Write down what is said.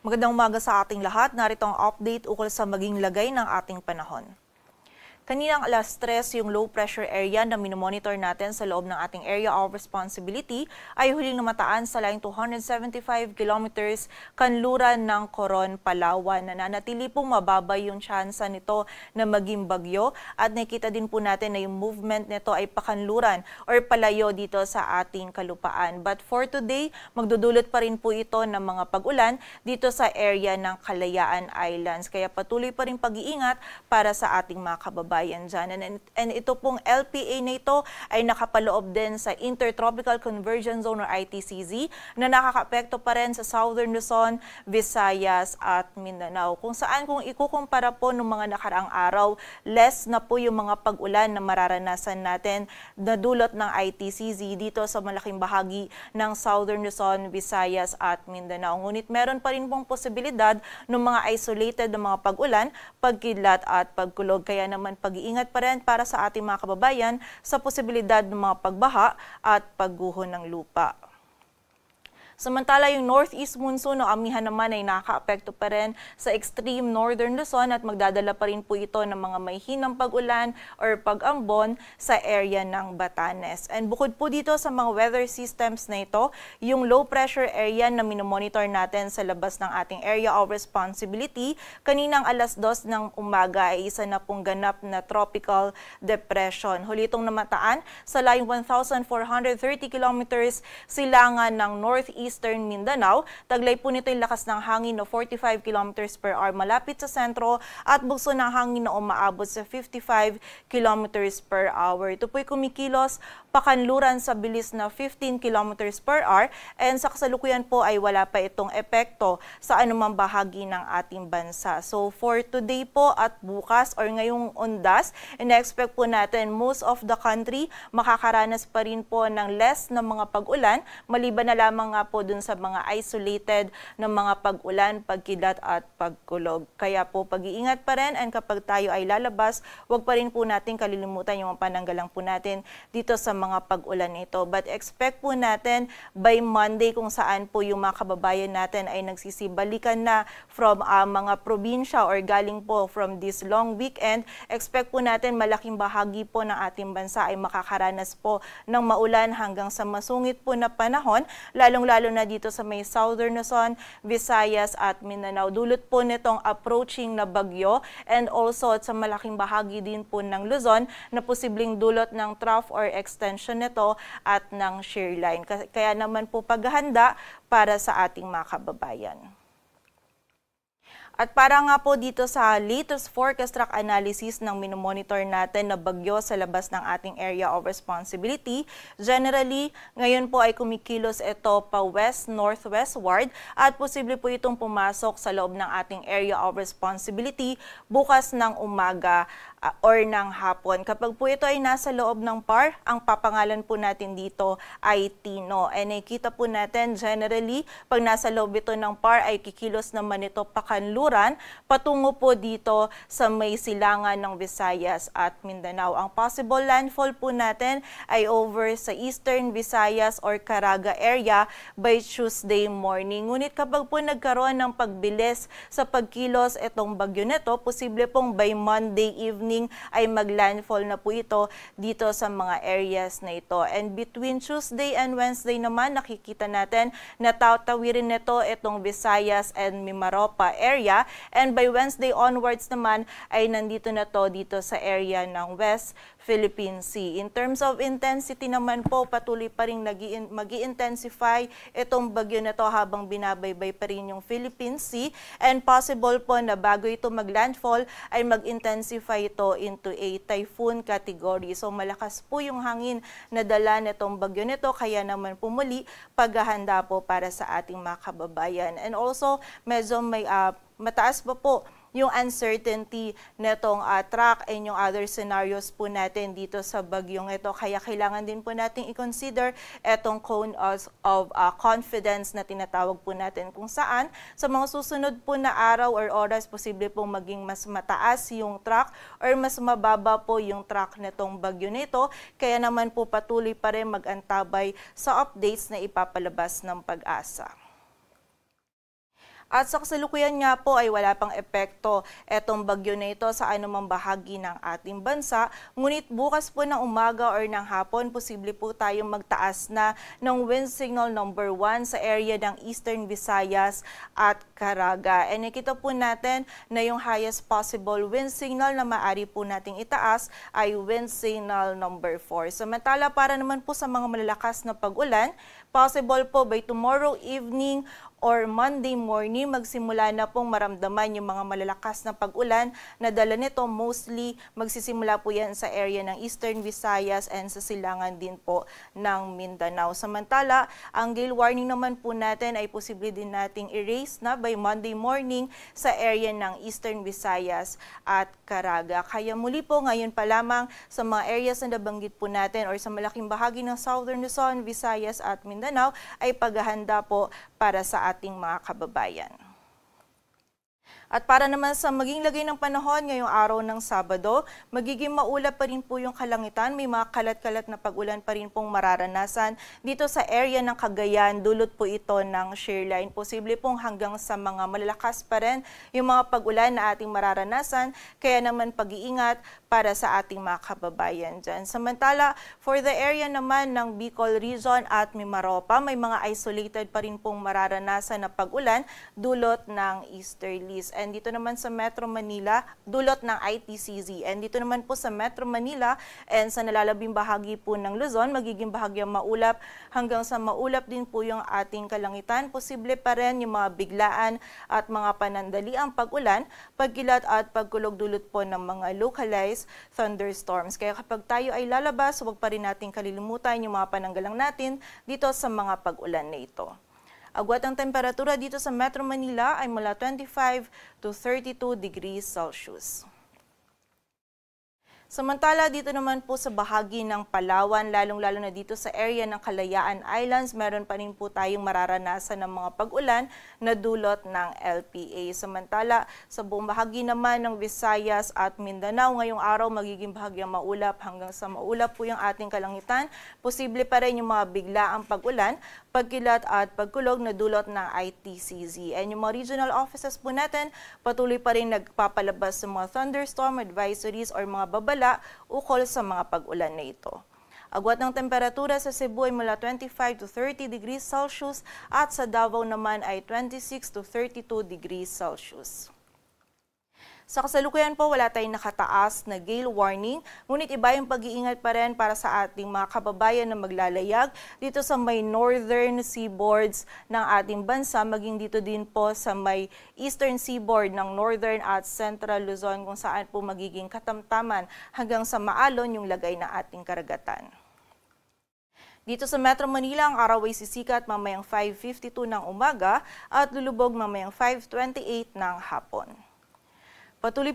Magandang umaga sa ating lahat. Narito ang update ukol sa maging lagay ng ating panahon. Kaninang alas 3, yung low pressure area na minomonitor natin sa loob ng ating area of responsibility ay huling namataan sa laing 275 kilometers kanluran ng Coron, Palawan. Nananatili pong mababa yung tsansa nito na maging bagyo at nakita din po natin na yung movement nito ay pakanluran or palayo dito sa ating kalupaan. But for today, magdudulot pa rin po ito ng mga pag-ulan dito sa area ng Kalayaan Islands. Kaya patuloy pa rin pag-iingat para sa ating mga kababayan dyan. And ito pong LPA na ito ay nakapaloob din sa Intertropical Convergence Zone or ITCZ na nakakaapekto pa rin sa Southern Luzon, Visayas at Mindanao. Kung saan kung ikukumpara po ng mga nakaraang araw, less na po yung mga pag-ulan na mararanasan natin na dulot ng ITCZ dito sa malaking bahagi ng Southern Luzon, Visayas at Mindanao. Ngunit meron pa rin pong posibilidad ng mga isolated na mga pag-ulan, pagkidlat at pagkulog. Kaya naman pag-iingat pa rin para sa ating mga kababayan sa posibilidad ng mga pagbaha at pagguho ng lupa. Samantala, yung northeast monsoon o amihan naman ay nakakaapekto pa rin sa extreme northern Luzon at magdadala pa rin po ito ng mga may hinang pag-ulan or pag-ambon sa area ng Batanes. And bukod po dito sa mga weather systems na ito, yung low pressure area na minomonitor natin sa labas ng ating area of responsibility, kaninang alas 2 ng umaga ay isa na pong ganap na tropical depression. Huli itong namataan sa layong 1,430 kilometers silangan ng northeast Eastern Mindanao. Taglay po nito yung lakas ng hangin na 45 kilometers per hour malapit sa sentro at bugso ng hangin na umaabot sa 55 kilometers per hour. Ito po'y kumikilos pakanluran sa bilis na 15 kilometers per hour and sa kasalukuyan po ay wala pa itong epekto sa anumang bahagi ng ating bansa. So for today po at bukas or ngayong undas, ina-expect po natin most of the country makakaranas pa rin po ng less na mga pag-ulan, maliban na lamang nga po dun sa mga isolated na mga pag-ulan, pagkilat at pagkulog. Kaya po pag-iingat pa rin and kapag tayo ay lalabas, huwag pa rin po natin kalilimutan yung pananggalang po natin dito sa mga pag-ulan ito. But expect po natin by Monday kung saan po yung mga kababayan natin ay nagsisibalikan na from mga probinsya or galing po from this long weekend. Expect po natin malaking bahagi po ng ating bansa ay makakaranas po ng maulan hanggang sa masungit po na panahon, lalong-lalo na dito sa may Southern Luzon, Visayas at Mindanao. Dulot po nitong approaching na bagyo and also sa malaking bahagi din po ng Luzon na posibleng dulot ng trough or extension nito at ng shear line. Kaya naman po paghahanda para sa ating mga kababayan. At para nga po dito sa latest forecast track analysis ng minomonitor natin na bagyo sa labas ng ating area of responsibility, generally, ngayon po ay kumikilos ito pa west-northwestward at posible po itong pumasok sa loob ng ating area of responsibility bukas ng umaga or ng hapon. Kapag po ito ay nasa loob ng PAR, ang papangalan po natin dito ay Tino. And nakita po natin generally, pag nasa loob ito ng PAR ay kikilos naman ito pakanluran patungo po dito sa may silangan ng Visayas at Mindanao. Ang possible landfall po natin ay over sa Eastern Visayas or Caraga area by Tuesday morning. Ngunit kapag po nagkaroon ng pagbilis sa pagkilos itong bagyo nito, posible pong by Monday evening ay maglandfall na po ito dito sa mga areas na ito. And between Tuesday and Wednesday naman, nakikita natin na tatawirin nito itong Visayas and Mimaropa area. And by Wednesday onwards naman ay nandito na to dito sa area ng West Philippine Sea. In terms of intensity naman po, patuloy pa rin mag-i-intensify itong bagyo na to habang binabaybay pa rin yung Philippine Sea. And possible po na bago ito maglandfall ay mag-intensify ito into a typhoon category. So malakas po yung hangin na dala nitong bagyo nito, kaya naman po muli paghahanda po para sa ating mga kababayan. And also medyo may mataas pa po yung uncertainty netong track and yung other scenarios po natin dito sa bagyong ito. Kaya kailangan din po natin i-consider etong cone of confidence na tinatawag po natin, kung saan sa mga susunod po na araw or oras posible pong maging mas mataas yung track or mas mababa po yung track netong bagyo nito. Kaya naman po patuloy pa rin mag-antabay sa updates na ipapalabas ng Pag-asa. At sa kasalukuyan nga po ay wala pang epekto etong bagyo na ito sa anumang bahagi ng ating bansa. Ngunit bukas po ng umaga or ng hapon, posible po tayong magtaas na ng wind signal number 1 sa area ng Eastern Visayas at Caraga. And nakita po natin na yung highest possible wind signal na maaari po nating itaas ay wind signal number 4. Samantala para naman po sa mga malalakas na pag-ulan, possible po by tomorrow evening or Monday morning, magsimula na pong maramdaman yung mga malalakas na pag-ulan na dala nito. Mostly, magsisimula po yan sa area ng Eastern Visayas and sa silangan din po ng Mindanao. Samantala, ang gale warning naman po natin ay posible din nating erase na by Monday morning sa area ng Eastern Visayas at Caraga. Kaya muli po ngayon pa lamang sa mga areas na nabanggit po natin or sa malaking bahagi ng Southern Luzon, Visayas at Mindanao ay paghahanda po para sa ating mga kababayan. At para naman sa maging lagay ng panahon ngayong araw ng Sabado, magiging maulap pa rin po yung kalangitan. May mga kalat-kalat na pag-ulan pa rin pong mararanasan dito sa area ng Cagayan. Dulot po ito ng shear line. Posible pong hanggang sa mga malalakas pa rin yung mga pag-ulan na ating mararanasan. Kaya naman pag-iingat para sa ating mga kababayan dyan. Samantala, for the area naman ng Bicol Region at Mimaropa, may mga isolated pa rin pong mararanasan na pag-ulan dulot ng easterlies. And dito naman sa Metro Manila, dulot ng ITCZ. And dito naman po sa Metro Manila and sa nalalabing bahagi po ng Luzon, magiging bahagyang maulap hanggang sa maulap din po yung ating kalangitan. Posible pa rin yung mga biglaan at mga panandaliang pag-ulan, pagkilat at pagkulog dulot po ng mga localized thunderstorms. Kaya kapag tayo ay lalabas, huwag pa rin natin kalilimutan yung mga pananggalang natin dito sa mga pag-ulan na ito. Agwat ang temperatura dito sa Metro Manila ay mula 25 to 32 degrees Celsius. Samantala, dito naman po sa bahagi ng Palawan, lalong-lalo na dito sa area ng Kalayaan Islands, meron pa rin po tayong mararanasan ng mga pag-ulan na dulot ng LPA. Samantala, sa buong bahagi naman ng Visayas at Mindanao, ngayong araw magiging bahagyang maulap hanggang sa maulap po yung ating kalangitan. Posible pa rin yung mga biglaang pag-ulan, pagkilat at pagkulog na dulot ng ITCZ. And yung mga regional offices po natin, patuloy pa rin nagpapalabas sa mga thunderstorm advisories or mga babala ukol sa mga pag-ulan na ito. Agwat ng temperatura sa Cebu ay mula 25 to 30 degrees Celsius at sa Davao naman ay 26 to 32 degrees Celsius. Sa kasalukuyan po, wala tayong nakataas na gale warning, ngunit iba yung pag-iingat pa rin para sa ating mga kababayan na maglalayag dito sa may northern seaboards ng ating bansa, maging dito din po sa may eastern seaboard ng northern at central Luzon kung saan po magiging katamtaman hanggang sa maalon yung lagay na ating karagatan. Dito sa Metro Manila, ang araw ay sisikat mamayang 5:52 ng umaga at lulubog mamayang 5:28 ng hapon. Patuloy